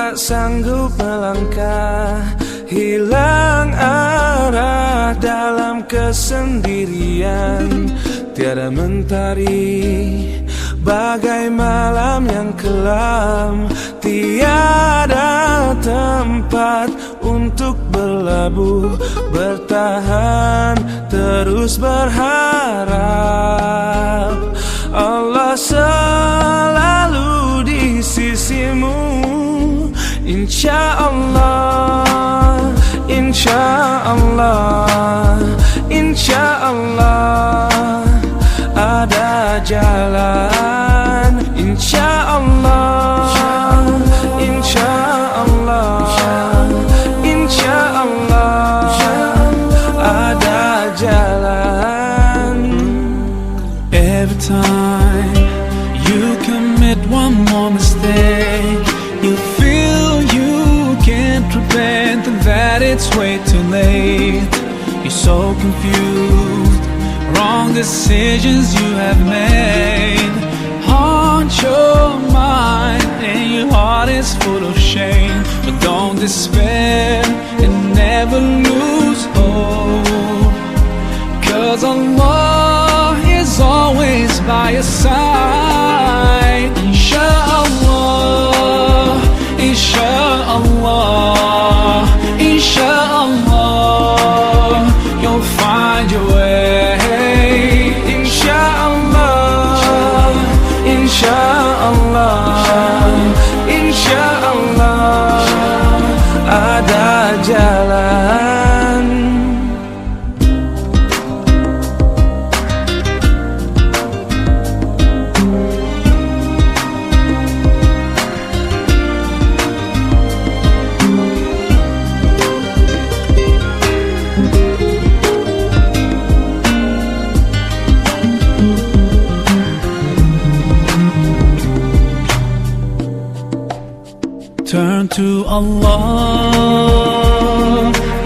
tak sanggup melangkah, hilang arah dalam kesendirian. Tiada mentari, bagai malam yang kelam. Tiada tempat untuk berlabuh, bertahan, terus berharap. Allah selalu di sisimu, insya Allah, insya Allah, insya Allah. Ada jalan, insya Allah, insya Allah, insya Allah. Ada jalan. Every time you commit one more mistake, you feel you can't repent and that it's way too late. You're so confused, wrong decisions you have made haunt your mind and your heart is full of shame. But don't despair and never lose hope, 'cause Allah is always by your side. Inshallah, inshallah, inshallah, you'll find your way. Insyaallah, insyaallah, insyaallah. Ada jalan. Turn to Allah,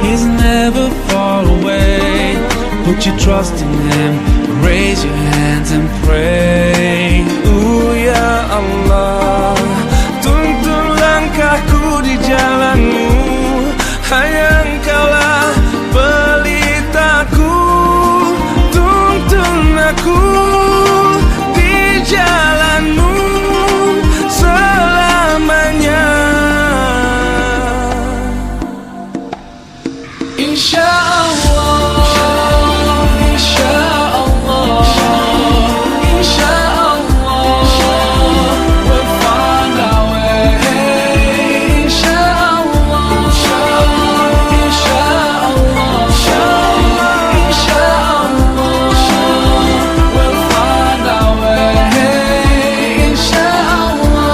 He's never far away. Put your trust in Him, raise your hands and pray. Ya Allah, tuntun langkahku di jalanmu, hanya Engkaulah pelitaku. Tuntun aku di jalanmu selamanya. Insyaallah, insyaallah, insyaallah, we'll find our way. Insyaallah, insyaallah, insyaallah, we'll find our way. Insyaallah,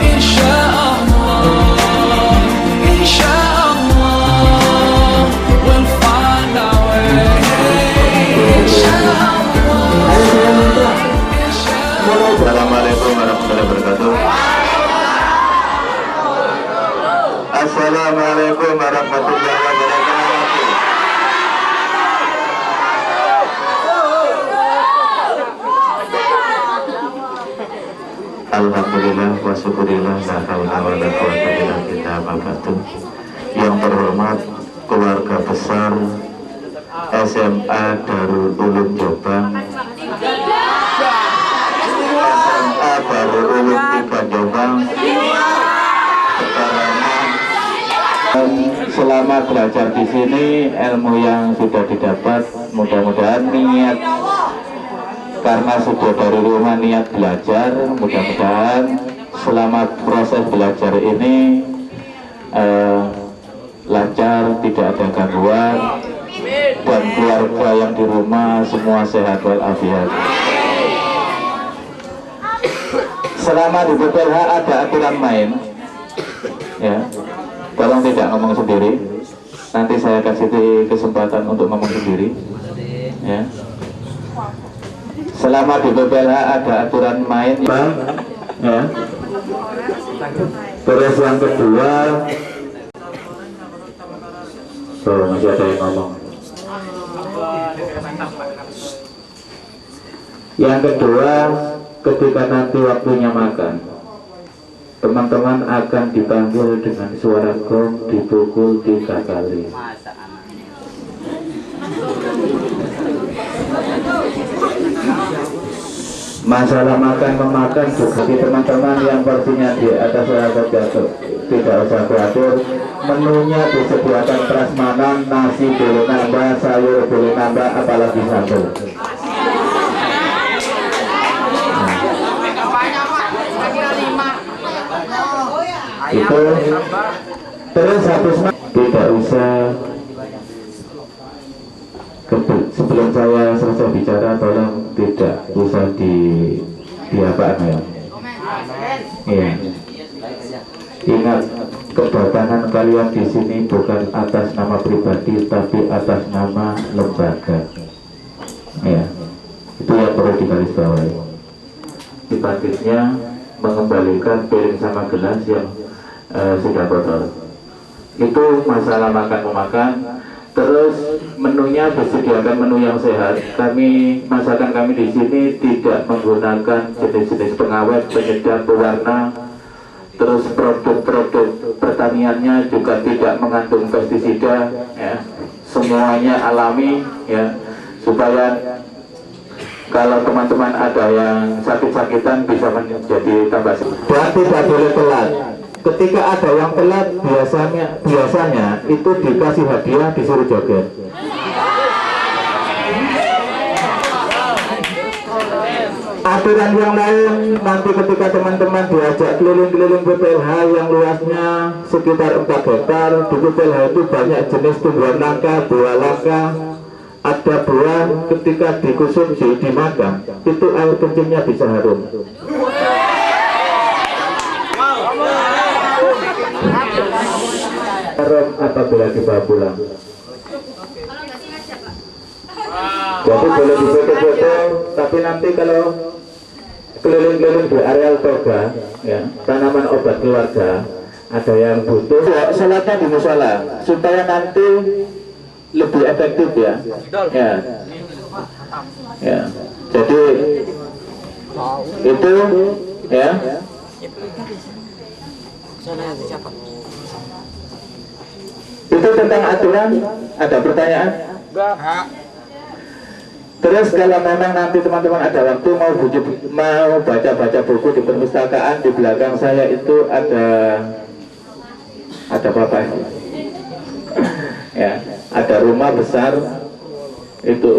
insyaallah, insyaallah, we'll find our way. Assalamualaikum warahmatullahi wabarakatuh. Assalamualaikum warahmatullahi wabarakatuh. Alhamdulillah wa syukurillah la haula wa la quwwata illa billah ma ba'du. Yang terhormat keluarga besar SMA Darul Ulum Jombang, SMA Darul Ulum 3 Jombang, selama belajar di sini ilmu yang sudah didapat mudah-mudahan niat, karena sudah dari rumah niat belajar, mudah-mudahan selama proses belajar ini lancar, tidak ada gangguan, dan keluarga yang di rumah semua sehat walafiat. Selama di BPLH ada aturan main, ya, tolong tidak ngomong sendiri. Nanti saya kasih kesempatan untuk ngomong sendiri, ya. Selama di BPLH ada aturan main, ya. Terus yang kedua, masih ada yang ngomong. Yang kedua, ketika nanti waktunya makan, teman-teman akan dipanggil dengan suara gong dipukul 3 kali. Masalah makan memakan juga di teman-teman yang porsinya di atas rata jatuh, tidak usah khawatir. Menunya disediakan prasmanan, nasi boleh nambah, sayur boleh nambah, apalagi sambal. Itu terus habis tidak usah. Sebelum saya selesai bicara, tolong tidak usah diapaan ya. Iya. Ingat, kedatangan kalian di sini bukan atas nama pribadi, tapi atas nama lembaga. Ya, itu yang perlu digarisbawahi. Sifatnya mengembalikan piring sama gelas yang sudah kotor. Itu masalah makan memakan. Terus menunya disediakan menu yang sehat. Masakan kami di sini tidak menggunakan jenis-jenis pengawet, penyedap, pewarna. Terus produk-produk pertaniannya juga tidak mengandung pestisida, ya. Semuanya alami, ya. Supaya kalau teman-teman ada yang sakit-sakitan bisa menjadi tambah sehat. Dan tidak boleh telat. Ketika ada yang telat, biasanya itu dikasih hadiah, disuruh joget. Aturan yang lain, nanti ketika teman-teman diajak keliling-keliling PPLH yang luasnya sekitar 4 hektar, di PPLH itu banyak jenis tumbuhan langka, buah langka. Ada buah ketika dikonsumsi, dimakan, itu air kencingnya bisa harum. Haram apabila dibawa pulang. Jadi boleh difoto-foto, tapi nanti kalau keliling-keliling di areal toga, ya, tanaman obat keluarga, ada yang butuh, ya, sholatnya di musola supaya nanti lebih efektif, ya. Ya. Ya. Jadi itu, ya. Itu tentang aturan. Ada pertanyaan? Terus kalau memang nanti teman-teman ada waktu mau baca-baca buku di perpustakaan, di belakang saya itu ada apa ini? Ya, ada rumah besar itu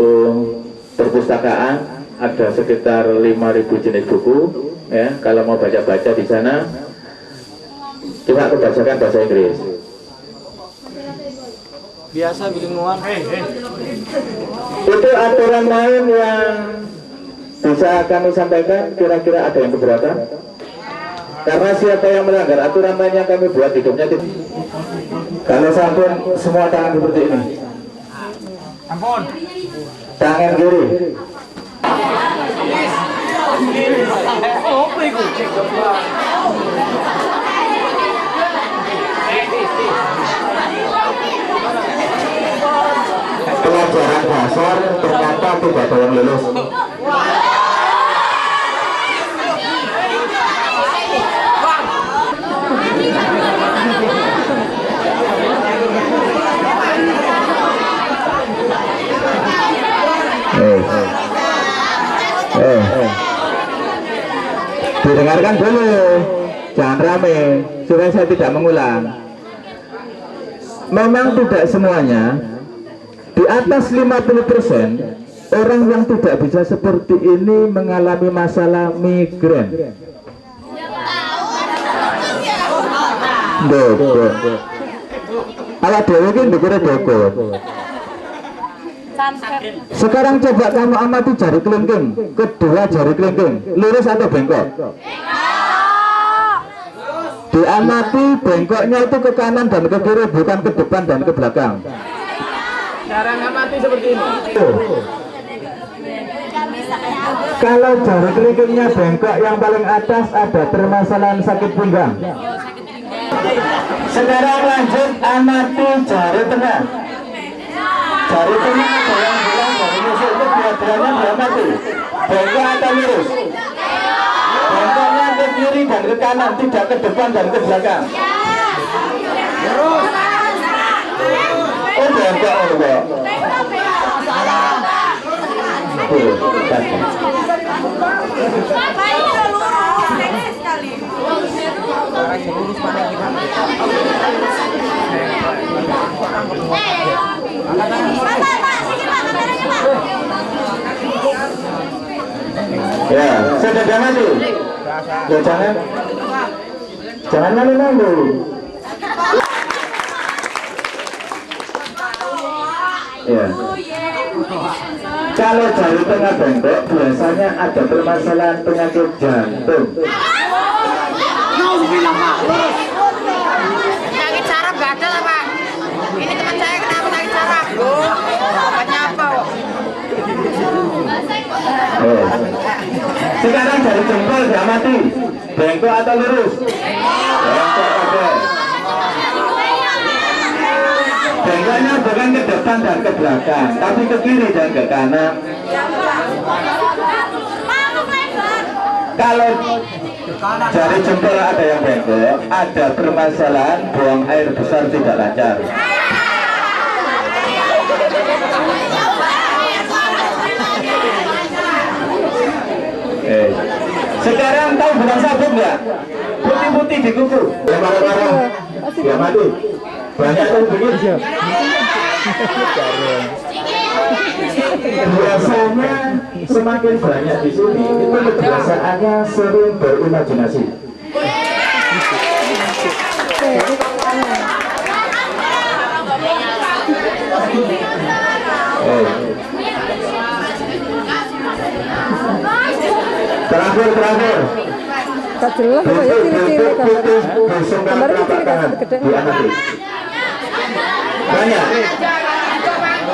perpustakaan, ada sekitar 5.000 jenis buku, ya. Kalau mau baca-baca di sana, cuma kebacakan bahasa Inggris. Biasa bilinguan. Itu aturan main yang bisa kami sampaikan. Kira-kira ada yang keberatan? Karena siapa yang melanggar aturan main yang kami buat hidupnya tidak. Kalau sampun semua tangan seperti ini. Ampun. Tangan kiri. Pelajaran dasar ternyata tidak ada yang lulus. Didengarkan dulu, jangan rame supaya saya tidak mengulang. Memang tidak semuanya. Di atas 50% orang yang tidak bisa seperti ini mengalami masalah migrain. Kalau dewe ini dikira doko. Sekarang coba kamu amati jari kelingking, kedua jari kelingking, lurus atau bengkok? Diamati bengkoknya itu ke kanan dan ke kiri, bukan ke depan dan ke belakang. Cara ngamati seperti ini. Kalau jari kelingkingnya bengkok, yang paling atas ada permasalahan sakit pinggang. Sekarang lanjut amati jari tengah. Jari tengah ada yang bilang jari musuh itu dua-duanya diamati. Bengkok atau lurus? Bengkoknya ke kiri dan ke kanan, tidak ke depan dan ke belakang. Oh, bengkok, bengkok. Ya, sudah jangan tuh. Ya, jangan malu-malu. Ya. Kalau jari tengah bengkok biasanya ada permasalahan penyakit jantung. Penyakit saraf gak ada lah Pak. Ini teman saya kena penyakit saraf. Obatnya apa? Sekarang jari jempol diamati, bengkok atau lurus? Bengkok pakai. Bengkoknya bukan ke depan dan ke belakang, tapi ke kiri dan ke kanan. Kalau jari jempol ada yang bengkok, ada permasalahan buang air besar tidak lancar. Sekarang tahu bukan sabuk nggak? Putih-putih di kuku. Ya marah-marah. Ya mati. Banyak tuh begitu. Biasanya semakin banyak di sini itu kebiasaannya sering berimajinasi. Terakhir. Tak jelas kok ya ciri-ciri gambarnya ciri-ciri gede. Banyak.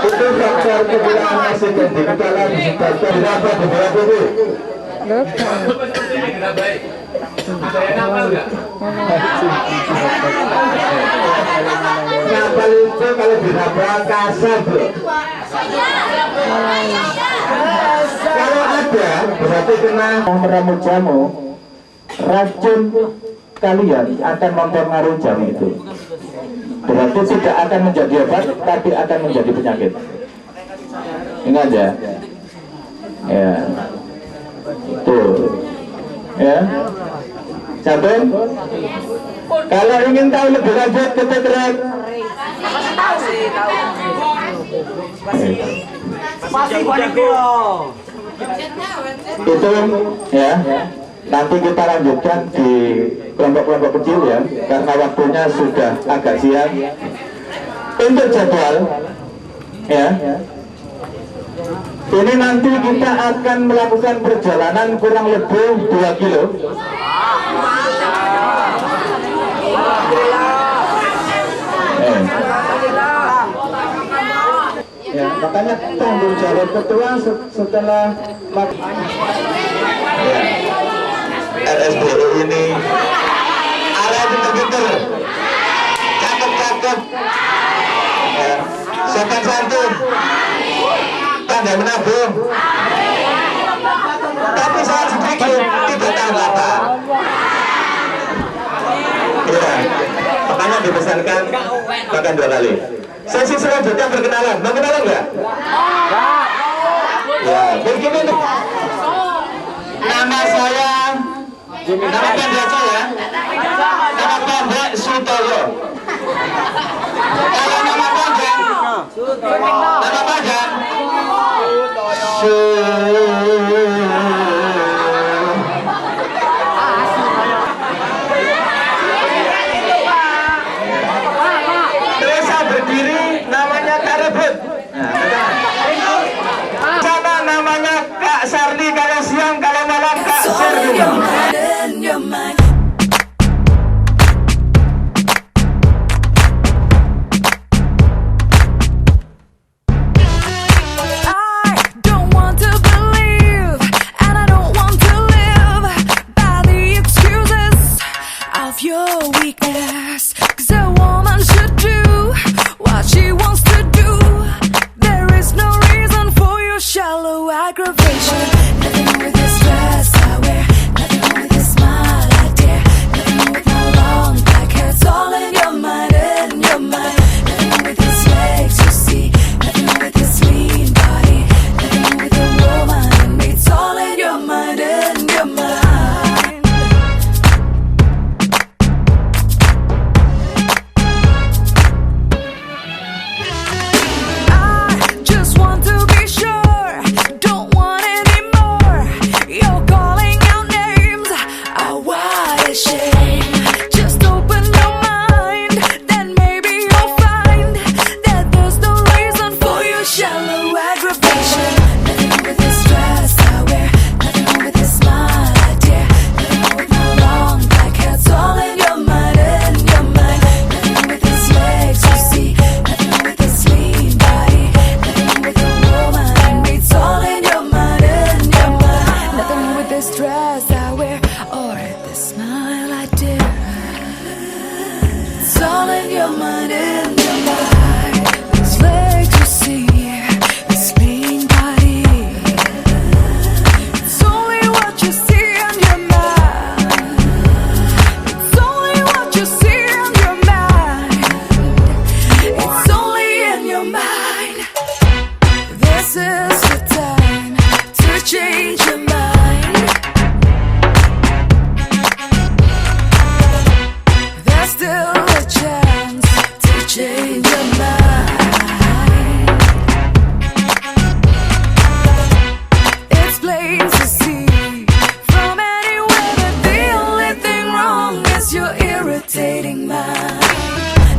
Itu faktor kebulaan mesin dan di kepala disebabkan kenapa beberapa itu. Ngapal itu kalau dirabrak kasar, bro. Kalau ada berarti kena meramu jamu, racun kalian akan mempengaruhi jamu itu. Berarti tidak akan menjadi obat, tapi akan menjadi penyakit. Ingat ya. Ya. Tuh. Ya. Catat. Kalau ingin tahu lebih lanjut, ketik red. Itu ya. Nanti kita lanjutkan di kelompok-kelompok kecil ya, karena waktunya sudah agak siang. Untuk jadwal ya, ini nanti kita akan melakukan perjalanan kurang lebih 2 kilo. Ya, makanya tanggung jawab ketua setelah ya. RSBU ini arah pinter-pinter, cakep-cakep, ya. Sopan santun, pandai menabung, tapi saya sedikit tidak tahu apa. Ya, makanya dipesankan makan 2 kali. Sesi selanjutnya perkenalan, mau kenalan nggak? Ya, begini nih. Nama saya, nama pendek saya, nama pendek Sutoyo. Kalau nama panjang, terus saya berdiri, namanya Kak Rebut. Sana namanya Kak Sardi, kalau siang, kalau malam Kak Sardi. Aggravation, nothing with your stress I wear, nothing with your smile mind and your mind. These legs you see, this lean body. It's only what you see in your mind. It's only what you see in your mind. It's only in your mind. This is the time to change your mind. There's still a chance to change your mind. It's plain to see from anywhere that the only thing wrong is your irritating mind.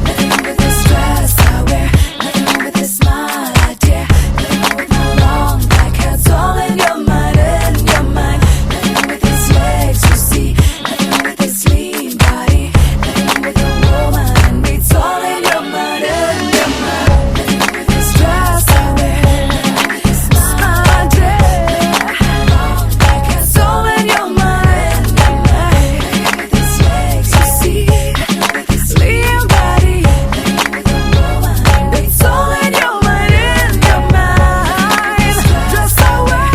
Nothing wrong with the stress I wear, nothing wrong with the smile I dare, nothing wrong with my long black hair. It's all in your mind, in your mind. Nothing wrong with these legs you see, nothing wrong with this lean body, nothing wrong with the woman in me. It's all in your mind, in your mind. Nothing wrong with this dress I wear, nothing wrong with this smile I dare, long black hair. It's all in your mind, in your mind. Nothing wrong with these legs you see, nothing wrong with this lean body, nothing wrong with the woman in me. It's all in your mind, in your mind. Dress I wear,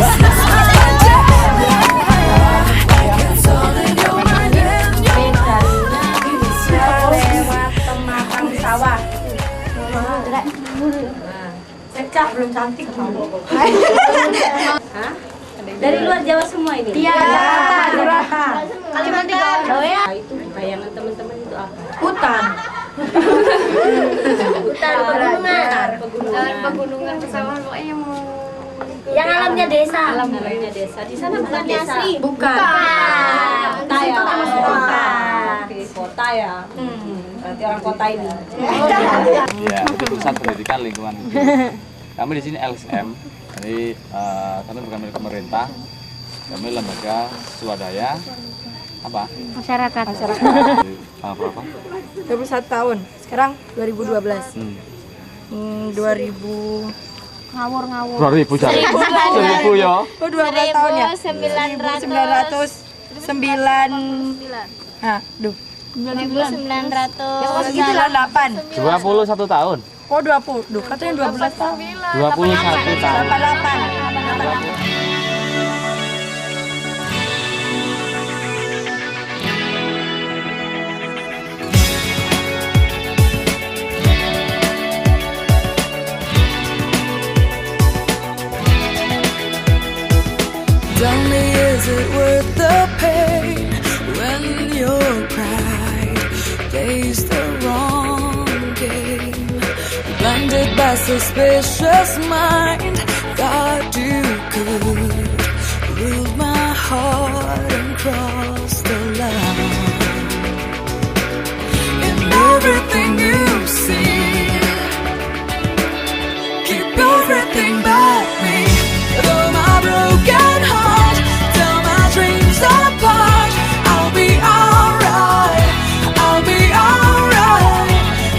smile I dare, it's all in your mind, in your mind. Lewat pematang sawah. Cekak belum cantik. Hah? Dari luar Jawa semua ini? Iya. Kalimantan. Oh ya. Itu bayangan teman-teman itu apa? Hutan. Hutan pegunungan. Pegunungan pesawahan pokoknya yang alamnya desa. Alamnya desa. Di sana bukan desa. Bukan. Kota ya. Kota ya. Berarti orang kota ini. Iya, di pusat pendidikan lingkungan hidup. Kami di sini LSM, jadi kami bukan milik pemerintah, kami lembaga swadaya apa? Masyarakat. Berapa? 21 tahun. Sekarang 2012. 2000 Ngawur. 2000 jari. 1000 ya. Oh, 12 tahun ya? 1909. Aduh. 1900. Segitu lah 8. 21 tahun. Oh, 20. Duh, katanya 12 tahun. 21 tahun. 88. Tell me, is it worth the pain when your pride plays the wrong game? Blinded by suspicious mind, thought you could rule my heart and cross the line. In everything you see, keep everything but me. Though my broken heart, tell my dreams apart. I'll be alright, I'll be alright.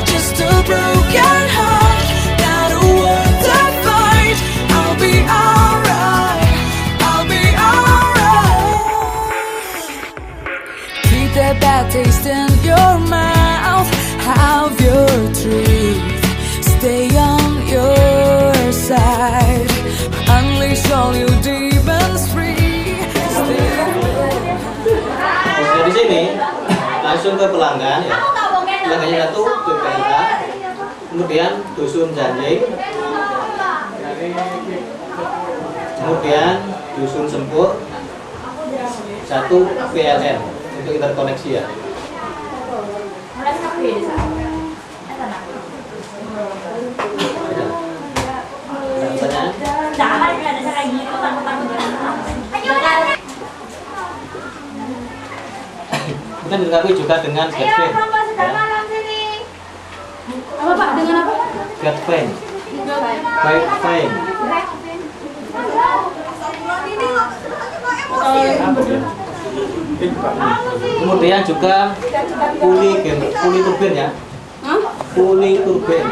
Just a broken heart, not a word to fight. I'll be alright, I'll be alright. Keep that bad taste in your mouth, have your truth, stay on your side. Unleash all your demons free. Dari sini langsung ke pelanggan ya. Pelanggannya satu BPLK, kemudian dusun Janjing, kemudian dusun Sempur, satu PLN untuk interkoneksi ya. Kemudian dilengkapi juga dengan gateway. Apa Pak? Dengan apa? Gateway. Gateway. Kemudian juga puli turbin ya. Puli turbin.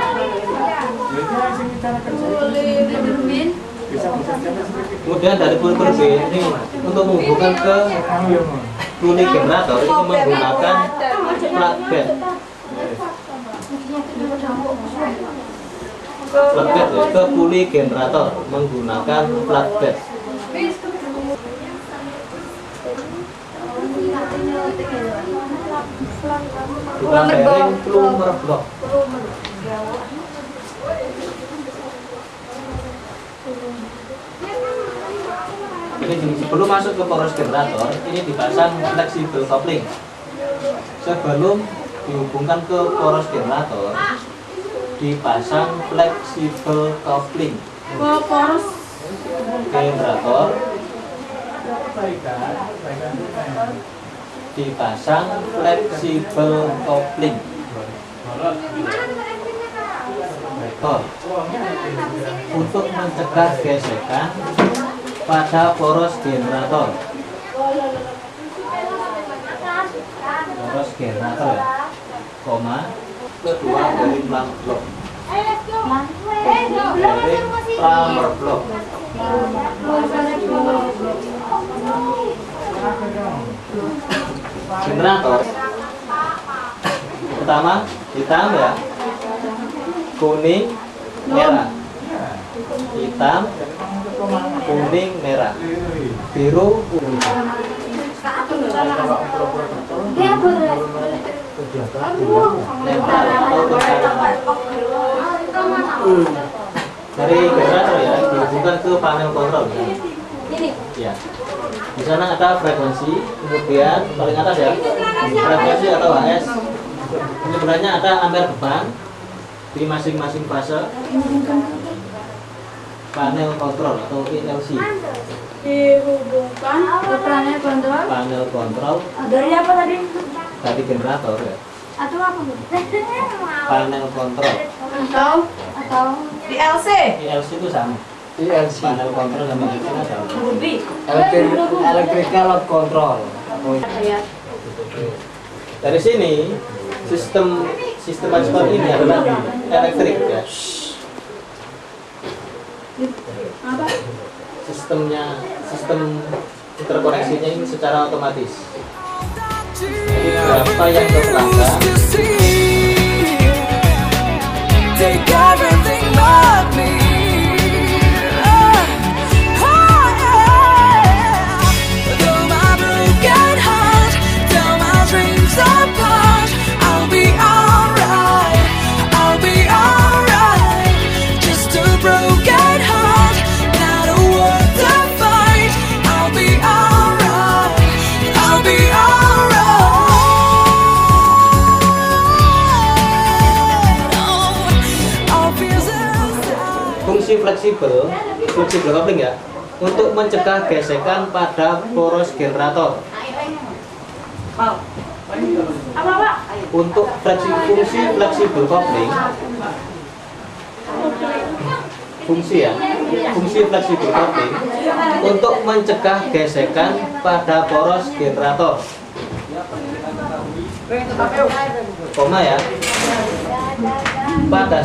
Kemudian dari puli turbin ini untuk menghubungkan ke puli generator itu menggunakan flatbed. flatbed ya, ke puli generator menggunakan flatbed. Bukan bearing plumber block. Jadi sebelum masuk ke poros generator, ini dipasang flexible coupling. Sebelum dihubungkan ke poros generator, dipasang flexible coupling. Ke poros Generator dipasang flexible coupling. Untuk mencegah gesekan pada poros generator. Poros generator ya, koma kedua dari plumber block. Dari plumber block. Generator pertama hitam ya, kuning, merah. Hitam, kuning, merah. Biru, ungu. Dari generator ya, dihubungkan ke panel kontrol. Ya. Di sana ada frekuensi, kemudian paling atas ya, frekuensi atau HS. Sebenarnya ada ampere beban di masing-masing fase panel kontrol atau ILC. dihubungkan ke panel kontrol. Panel kontrol Dari apa tadi? dari generator ya. Atau apa? Panel kontrol. Atau PLC. ILC itu sama. ILC. Panel kontrol sama ILC itu sama. Electrical load control. Dari sini sistem ekspor ini adalah elektrik ya. apa? Sistem interkoneksinya ini secara otomatis. Jadi berapa yang ke pelanggan, Take everything but me. Though my broken heart, though my dreams apart, I'll be alright. I'll be alright. Just a broken heart, not a war to fight. I'll be alright. I'll be alright. All fears aside. fungsi fleksibel coupling ya, untuk mencegah gesekan pada poros generator. Apa? Untuk fungsi fleksibel coupling, fungsi fleksibel coupling untuk mencegah gesekan pada poros generator. Koma ya. Pada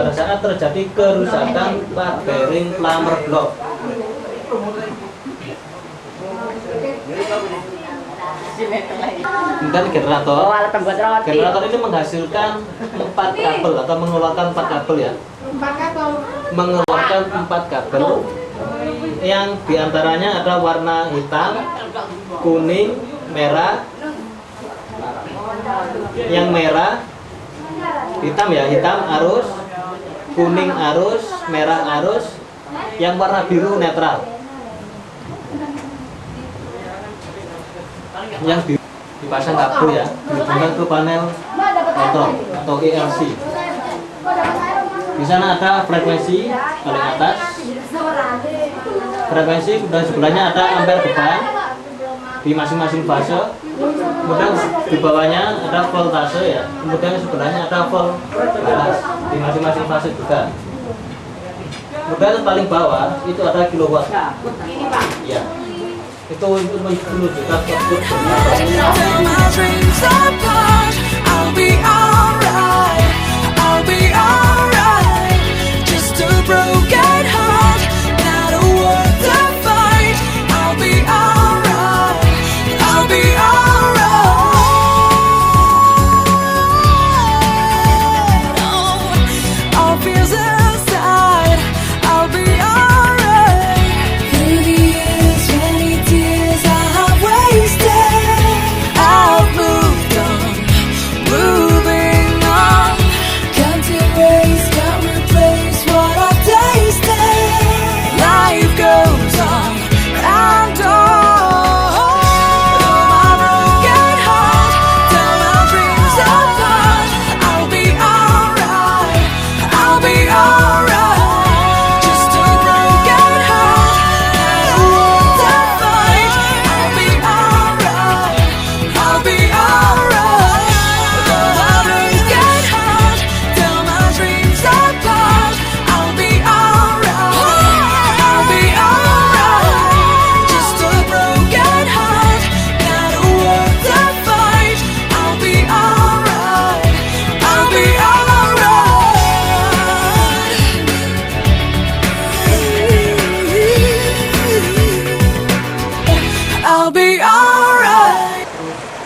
saat terjadi kerusakan pad bearing plumber block. Dan generator ini menghasilkan 4 kabel atau mengeluarkan 4 kabel ya. Mengeluarkan 4 kabel yang diantaranya ada warna hitam, kuning, merah. Yang merah, hitam ya, hitam arus, kuning arus, merah arus. Yang warna biru netral. Yang dipasang kabel ya, dihubungkan ke panel kontrol atau ILC. Di sana ada frekuensi paling atas. Frekuensi dan sebelahnya ada ampere beban di masing-masing fase. Kemudian di bawahnya ada voltase ya. Kemudian sebelahnya ada volt balas di masing-masing fase juga. Kemudian paling bawah itu ada kilowatt. Ya. Itu untuk menunjukkan output. Till my dreams apart, I'll be alright. I'll be alright. Just a broken heart, not a war to fight. I'll be alright. I'll be alright.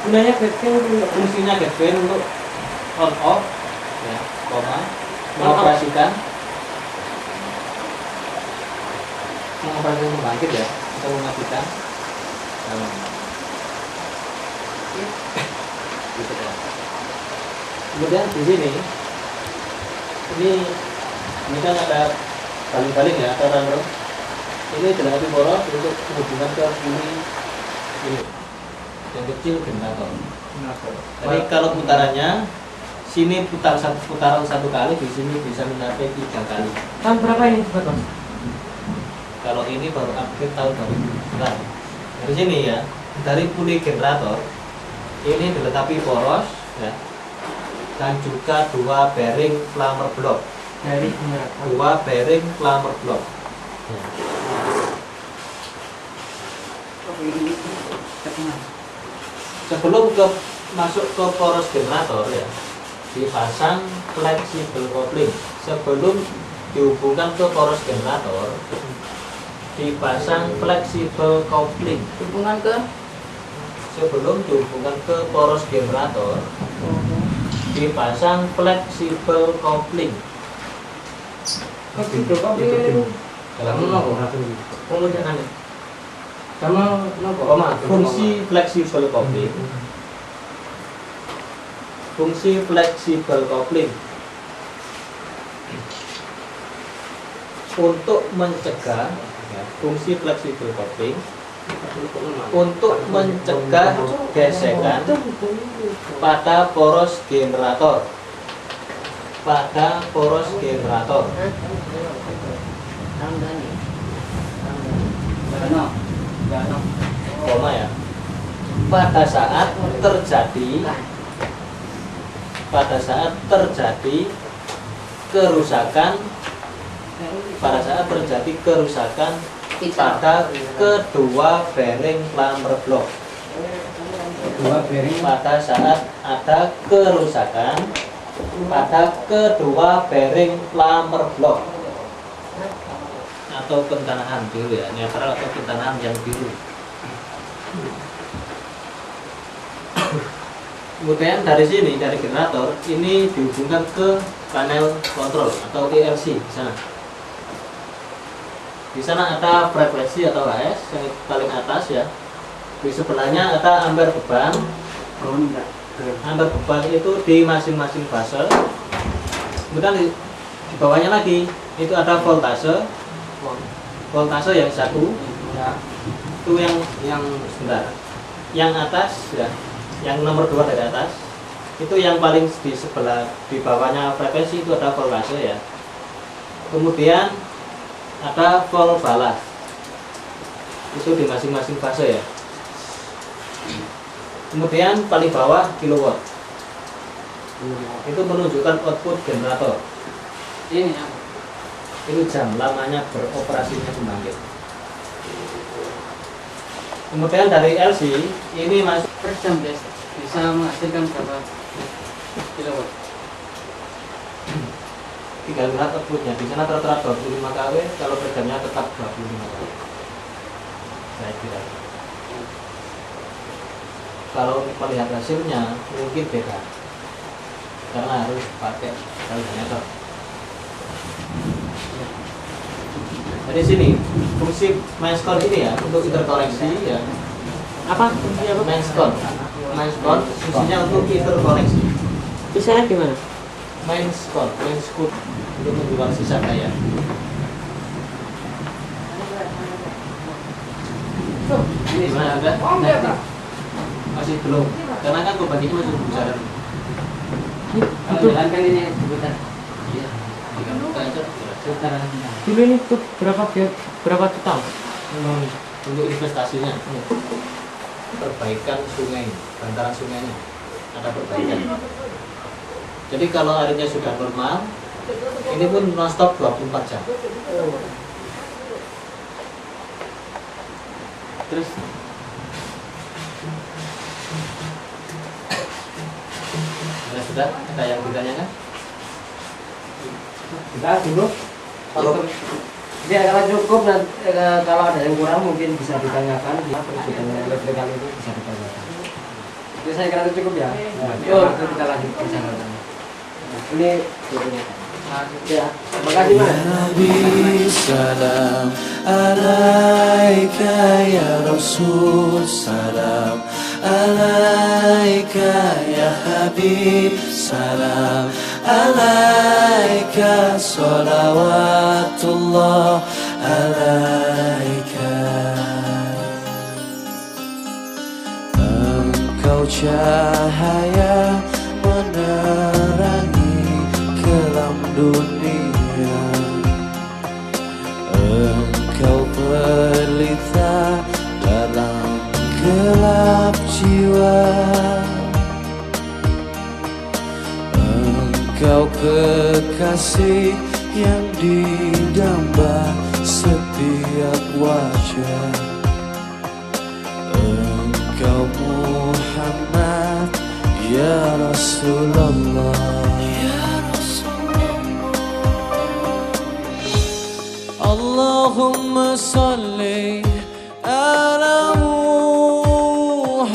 Fungsinya gate fan untuk on off, ya, mengoperasikan pembangkit ya, atau mematikan. Gitu ya. Kemudian di sini ini kan ada baling-baling ya, atau runner. Ini dilengkapi poros untuk hubungan ke kiri ini yang kecil generator. Jadi kalau putarannya sini putaran satu kali, di sini bisa mencapai 3 kali. Tahun berapa ini Pak? Kalau ini baru upgrade tahun 2009. Dari sini ya, dari puli generator ini dilengkapi poros ya, dan juga 2 bearing plumber block. Dari 2 bearing plumber block. Ya. Sebelum masuk ke poros generator ya, dipasang flexible coupling. Sebelum dihubungkan ke poros generator, dipasang flexible coupling. Sebelum dihubungkan ke poros generator, dipasang flexible coupling. Flexible coupling itu sama fungsi flexible coupling. Fungsi flexible coupling untuk mencegah ya, fungsi flexible coupling untuk mencegah gesekan pada poros generator. Koma ya. Pada saat terjadi kerusakan pada kedua bearing plumber block. Pada saat ada kerusakan pada kedua bearing plumber block atau pentanahan biru ya, netral atau pentanahan yang biru. Kemudian dari sini, dari generator ini dihubungkan ke panel kontrol atau ILC di sana. Di sana ada frekuensi atau HS yang paling atas ya. Di sebelahnya ada ampere beban. Ampere beban itu di masing-masing fase. Kemudian di bawahnya lagi itu ada voltase. Voltase yang satu. Itu yang sebentar. Yang atas ya. Yang nomor 2 dari atas itu yang paling di sebelah, di bawahnya frekuensi itu ada voltase ya. Kemudian ada volt balas, itu di masing-masing fase ya. Kemudian paling bawah kilowatt, itu menunjukkan output generator. Itu jam lamanya beroperasinya pembangkit. Kemudian dari LC ini masuk per jam bisa menghasilkan berapa kilowatt? 3 lihat outputnya. Di sana rata-rata 25 kW, kalau per jamnya tetap 25 kW. Saya kira. Kalau melihat hasilnya mungkin beda, karena harus pakai kalkulator. Dari sini fungsi mains con ini ya untuk interkoneksi ya. Apa fungsinya apa? Mains con fungsinya untuk interkoneksi. Bisa gimana? Mains con untuk menjual sisa daya. Gimana sudah? Masih belum, karena kan pembaginya masih berjalan. Kalau jalankan ini sebentar. Iya, dibuka aja. Dulu ini tuh berapa total untuk investasinya? Perbaikan sungai, bantaran sungainya ada perbaikan. Jadi kalau airnya sudah normal, ini pun non-stop 24 jam. Terus sudah ada yang ditanyakan? kita dulu kalau ya kalau cukup kalau ada yang kurang mungkin bisa ditanyakan di perusahaan elektrik itu bisa ditanyakan. Ya, saya kira cukup ya. Yuk, kita lanjut ke sana. Ini videonya. Ya, terima kasih Mas. Nabi salam alaika ya Rasul salam alaika ya Habib salam alaika salawatullah alaika. Engkau cahaya menerangi kelam dunia, engkau pelita dalam gelap jiwa, engkau kekasih yang didamba setiap wajah, engkau Muhammad ya Rasulullah. Allahumma salli ala Muhammad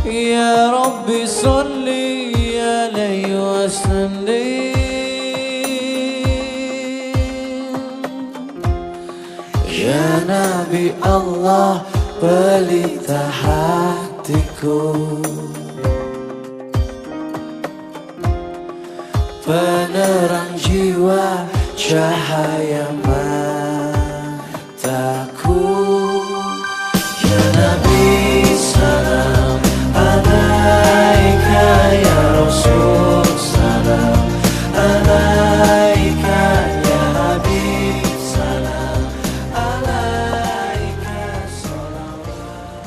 ya Rabbi salli alaihi wa sallim. Ya Nabi Allah pelita hatiku, penerang jiwa, cahaya mataku. Ya Nabi salam alaika ya Rasul salam alaika ya Habib salam alaika salawat.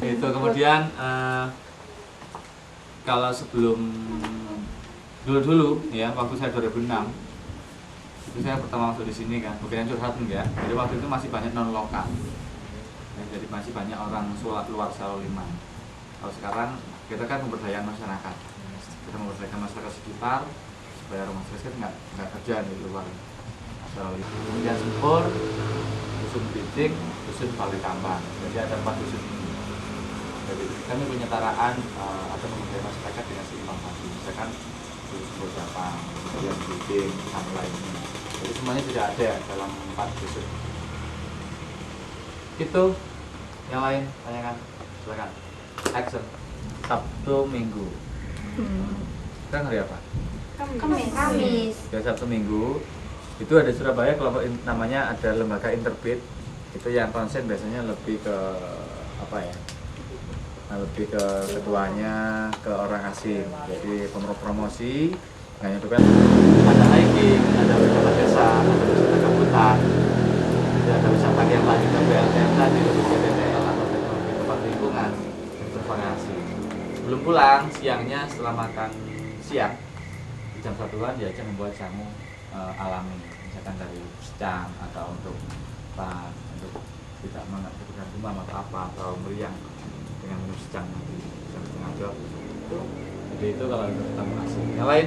Itu kemudian kalau sebelum dulu ya, waktu saya 2006 itu saya pertama masuk di sini kan, bukan curhat enggak. Jadi waktu itu masih banyak non lokal ya, jadi masih banyak orang sholat luar Saloliman. Kalau sekarang kita kan pemberdayaan masyarakat, kita memberdayakan masyarakat sekitar supaya rumah sakit nggak kerja di luar Saloliman. Kemudian Sempur, dusun Bitik, dusun Bali Tambang. Jadi ada 4 dusun ini. Jadi kami punya taraan atau memberdayakan masyarakat dengan seimbang tadi, misalkan dusun Jepang, kemudian Bidik, dan lainnya. Jadi semuanya tidak ada dalam 4 dusun. Itu yang lain tanyakan, silakan. Action. Sabtu Minggu. Sekarang hari apa? Kamis. Ya, Sabtu Minggu. Itu ada Surabaya kelompok namanya ada lembaga Interbit. Itu yang konsen biasanya lebih ke apa ya? Lebih ke ketuanya, ke orang asing. Jadi promosi, hanya itu kan ada hiking, ada wisata desa, ada wisata kebutan, ada wisata yang lanjut ke BLTM tadi, lebih ke TTL atau teknologi tempat lingkungan, konservasi. Belum pulang, siangnya setelah makan siang di jam 1-an diajak membuat jamu alami, misalkan dari secang atau untuk tidak mengaktifkan demam atau apa, atau meriang dengan minum secang nanti jam 11:30. Jadi itu kalau kita mengasih. Yang lain?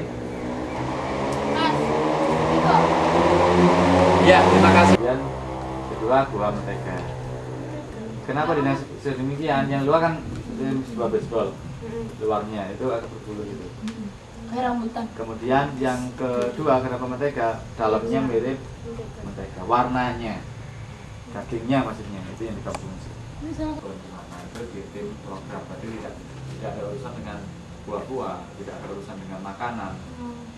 Ya, terima kasih. Dan kedua, Gua Mentega. Kenapa dinasih demikian? Yang luar kan sebuah baseball, luarnya itu agak berbulu gitu. Kayak rambutan. Kemudian yang kedua, kenapa mentega? Dalamnya mirip mentega, warnanya, dagingnya maksudnya, itu yang dikonsumsi. Itu di tim program, berarti tidak ada urusan dengan buah-buah, tidak ada urusan dengan makanan,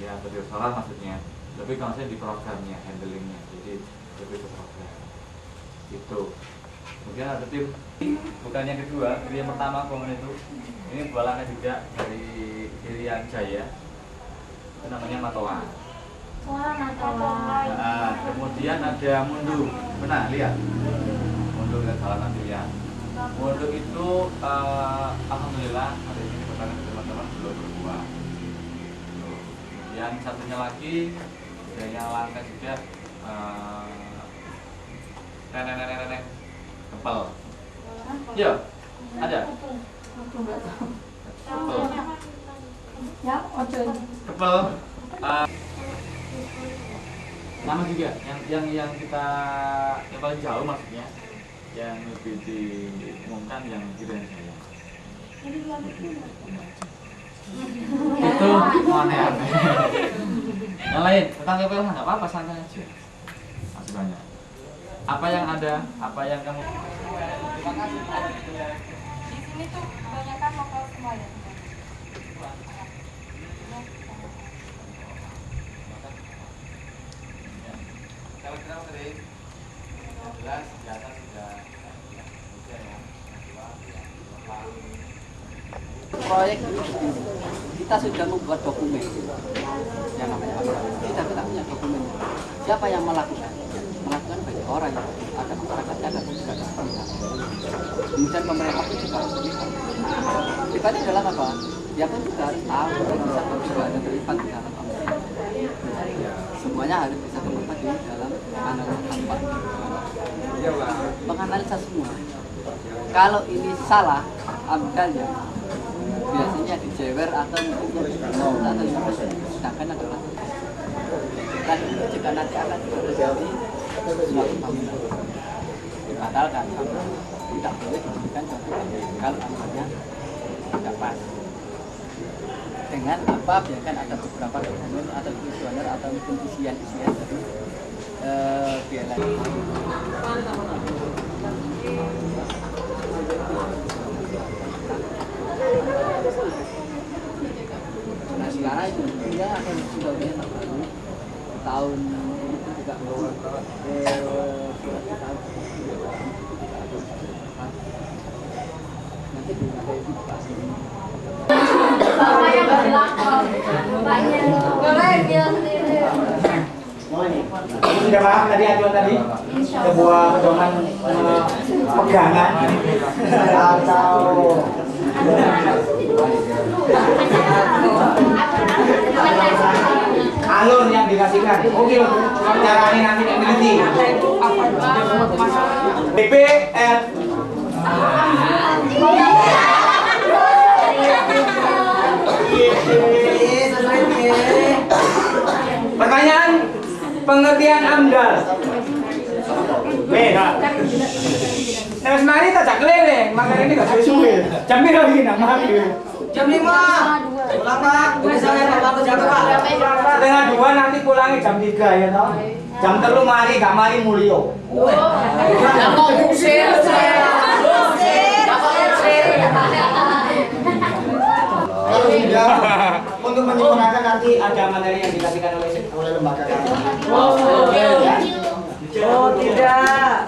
ya atau di restoran maksudnya. Tapi kalau saya di programnya, handlingnya, jadi lebih ke program. Itu. Kemudian ada tim, bukan yang kedua, yang pertama komen itu. Ini bualannya juga dari Irian Jaya. Itu namanya Matoa. Wah, Matoa. Nah, kemudian ada Mundu. Benar, lihat. Mundu dengan halaman pilihan. Mundu itu alhamdulillah hari ini bertanya teman-teman belum berbuah. Yang satunya lagi yang langka juga nenek kepel. Ya, ada. Kepel. Ya, ojo. Kepel. Nama juga yang kita yang paling jauh maksudnya, yang lebih diumumkan yang kita yang saya. Itu aneh-aneh. Yang lain tentang KPLH nggak apa-apa, santai aja. Masih banyak. Apa yang ada, apa yang kamu. Di sini tuh kebanyakan lokal semua ya. Kalau kita tadi 12 di atas sudah ya. Proyek kita sudah membuat dokumen yang namanya kita punya dokumen. Siapa yang melakukan banyak orang yang ada masyarakatnya, ada pemerintah. Kemudian pemerintah itu juga harus terlibat di dalam apa? Dia pun juga harus tahu dan bisa juga ada terlibat di dalam apa. Semuanya harus bisa terlibat di dalam menganalisa semua. Kalau ini salah amdalnya, biasanya dijewer atau sedangkan adalah dan jika nanti akan terjadi suatu bangunan dibatalkan, tidak boleh diberikan contoh kalau anggarannya tidak pas. Dengan apa? Biarkan ada beberapa dokumen atau kuesioner atau mungkin isian dari biaya. Nah sekarang itu dia akan sudah terbaru tahun ini juga nanti sudah paham tadi acuan tadi sebuah pedoman pegangan atau alur yang dikasihkan. Oke, cara ini nanti nanti BPL pertanyaan pengertian AMDAL. Beda. Nah, mari kita cak lele, makanya ini gak suwe-suwe. Jam berapa lagi nama Jam 5. Pulang Pak, misalnya Bapak ke Jakarta Pak. Setengah 2 nanti pulangnya jam 3 ya toh. Jam 3 mari, gak mari mulio. Untuk menyempurnakan nanti ada materi yang dikasihkan oleh lembaga kami. Oh tidak.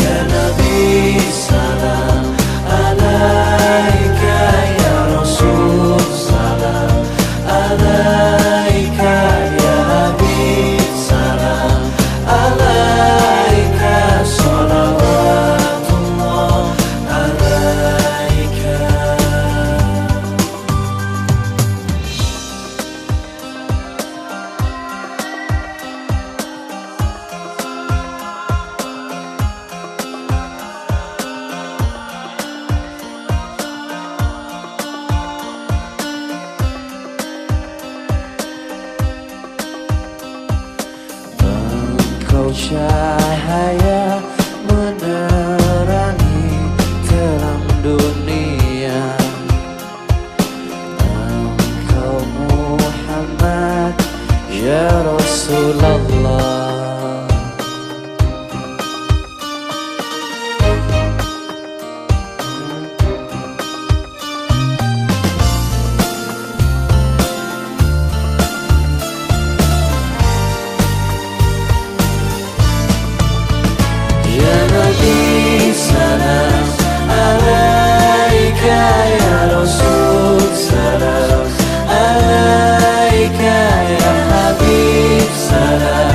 Ya Nabi salam alaika, ya Rasul salam alaika, ya Habib salam alaika, salawatullah alaika. Cahaya menerangi terang dunia, Engkau Muhammad ya Rasulullah. Salam alaika, ya Rasul salam alaika, ya Habib salam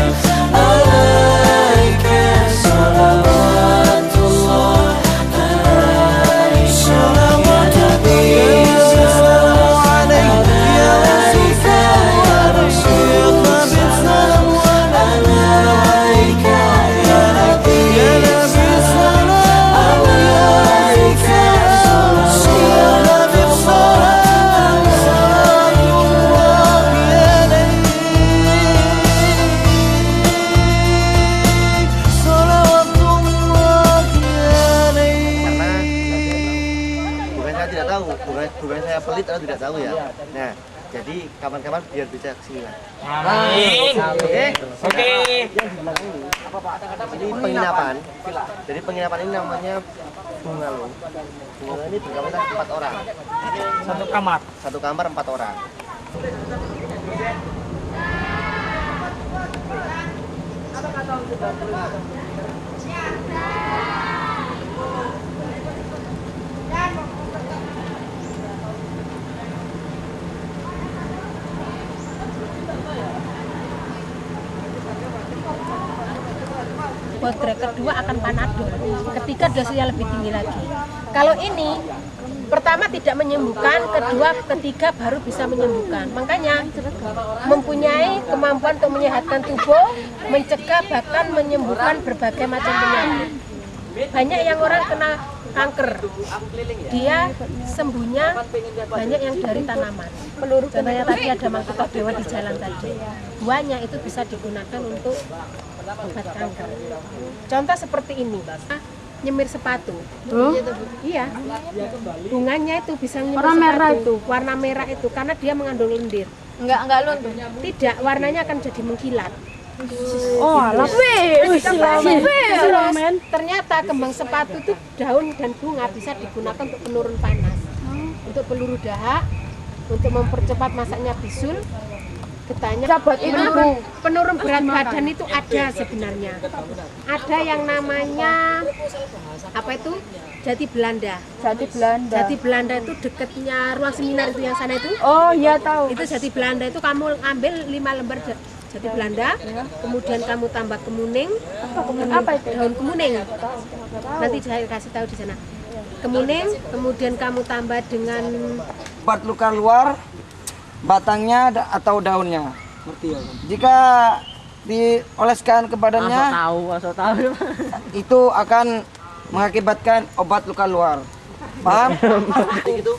tahu ya. Nah, jadi kapan-kapan biar bisa kesini lah. Amin. Oke. Yang di belakang ini apa Pak? Ini penginapan. Jadi penginapan ini namanya Bungalow. Bungalow ini berkapasitas 4 orang. Satu kamar 4 orang. Buat grade kedua akan Panadol, ketiga dosisnya lebih tinggi lagi. Kalau ini pertama tidak menyembuhkan, kedua, ketiga baru bisa menyembuhkan. Makanya mempunyai kemampuan untuk menyehatkan tubuh, mencegah bahkan menyembuhkan berbagai macam penyakit. Banyak yang orang kena kanker, dia sembuhnya banyak yang dari tanaman. Contohnya tadi ada mangkuto dewa di jalan tadi, buahnya itu bisa digunakan untuk obat kanker. Contoh seperti ini, nyemir sepatu. Iya, bunganya itu bisa nyemir warna sepatu. Merah itu, warna merah itu karena dia mengandung lendir. Enggak luntur. Tidak, warnanya akan jadi mengkilat. Oh, alah. Ternyata kembang sepatu itu daun dan bunga bisa digunakan untuk penurun panas, untuk peluru dahak, untuk mempercepat masaknya bisul. Getahnya penurun berat badan itu ada sebenarnya. Ada yang namanya apa itu? Jati Belanda. Jati Belanda itu dekatnya ruang seminar itu yang sana itu. Oh iya tahu. Itu Jati Belanda itu kamu ambil 5 lembar Jati Belanda, kemudian kamu tambah kemuning. Apa itu? Daun kemuning. Nanti saya kasih tahu di sana. Kemuning, kemudian kamu tambah dengan obat luka luar, batangnya atau daunnya. Jika dioleskan ke badannya, itu akan mengakibatkan obat luka luar. Paham? Gitu.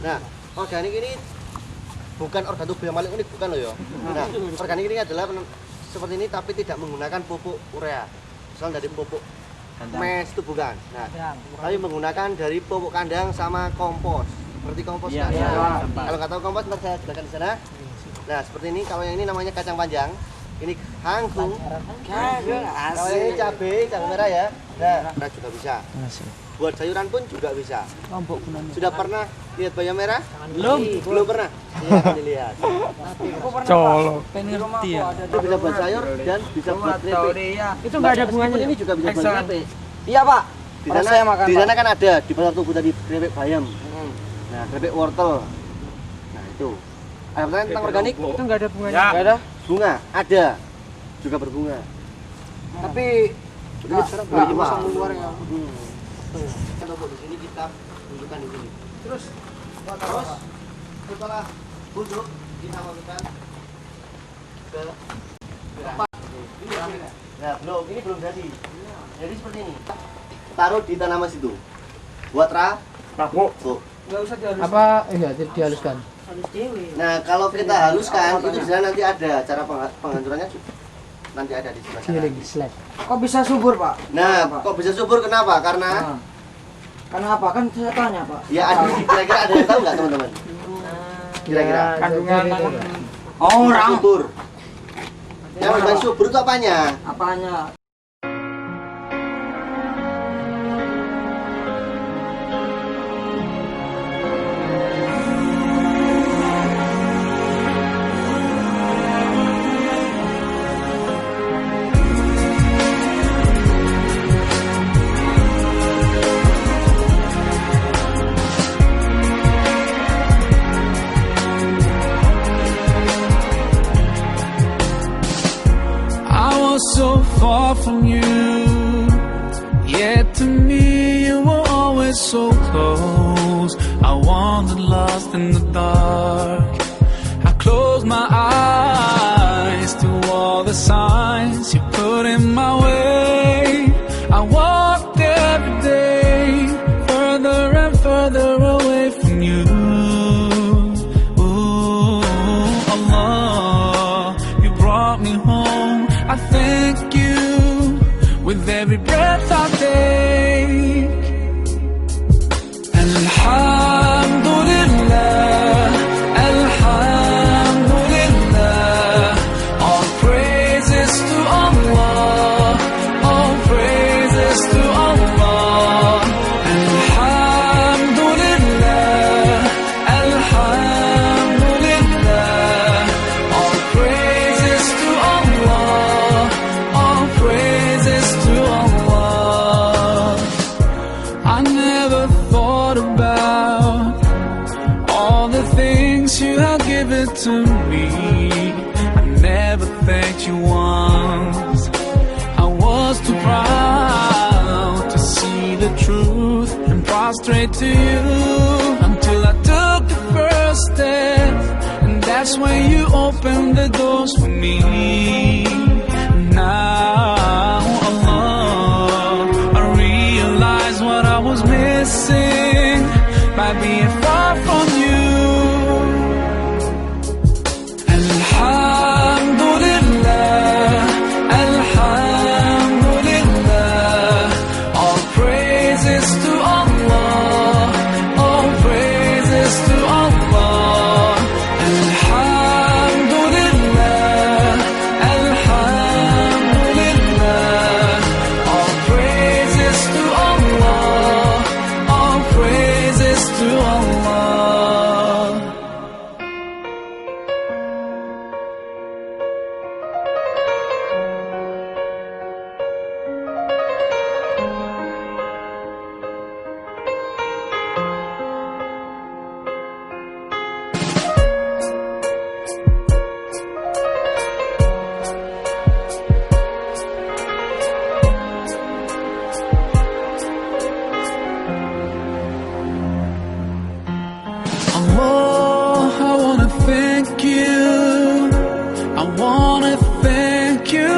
Nah, organik ini bukan organ tubuh yang paling unik, bukan loh ya. Nah, organik ini adalah seperti ini tapi tidak menggunakan pupuk urea. Misal dari pupuk mes itu bukan. Nah, tapi menggunakan dari pupuk kandang sama kompos. Seperti kompos kan. Kalau nggak tahu kompos, ntar saya jelaskan di sana. Nah, seperti ini. Kalau yang ini namanya kacang panjang, ini kangkung. Kalau yang ini cabai merah ya. Nah, juga bisa. Buat sayuran pun juga bisa. Sudah pernah lihat bayam merah? Belum pernah. Iya, kan dilihat. Colok. Pengen ngerti ya. Itu bisa buat sayur dan bisa buat keripik. Itu nggak ada bunganya. Ini juga bisa buat keripik. Iya Pak. Di sana kan ada di pasar tubuh tadi keripik bayam. Nah, keripik wortel. Nah, itu. Ada pertanyaan tentang organik? Itu nggak ada bunganya. Nggak ada? Bunga ada. Juga berbunga. Tapi ini sama luarnya. Kalau di sini kita tunjukkan di sini. Terus setelah busuk kita masukkan ke nah, ini belum jadi. Jadi seperti ini. Taruh di tanaman situ. Buat rabu. Enggak usah dihaluskan. Apa? Iya, dihaluskan. Nah, kalau kita haluskan itu di sana nanti ada cara penghancurannya nanti ada di sebelah sana. Kok bisa subur, Pak? Nah, kok bisa subur kenapa? Karena apa? Kan saya tanya, Pak. Ya, kira-kira ada yang tahu nggak, teman-teman? Kira-kira kandungan orang subur. Yang lebih subur itu apanya? Apanya? So far from you, yet to me you were always so close. I wandered lost in the dark. I closed my eyes to all the signs you put in my way. I walked every day further and further away from you. Ooh, Allah, you brought me home. I thank you with every breath I take. And alhamdulillah, to me. I never thanked you once. I was too proud to see the truth and prostrate to you until I took the first step, and that's when you opened the doors for me. Now, Allah, I realize what I was missing by being far from you. Alhamdulillah, Alhamdulillah, all praises to Allah, all praises to Allah. Alhamdulillah, Alhamdulillah, all praises to Allah, all praises to Allah. Allah, I wanna thank you. I wanna thank you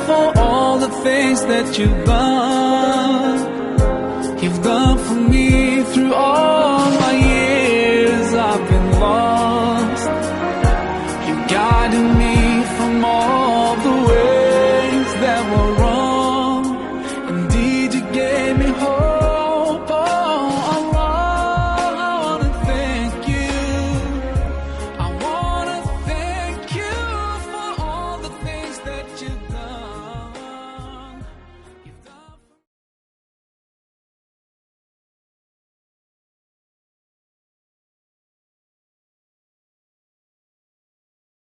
for all the things that you've done.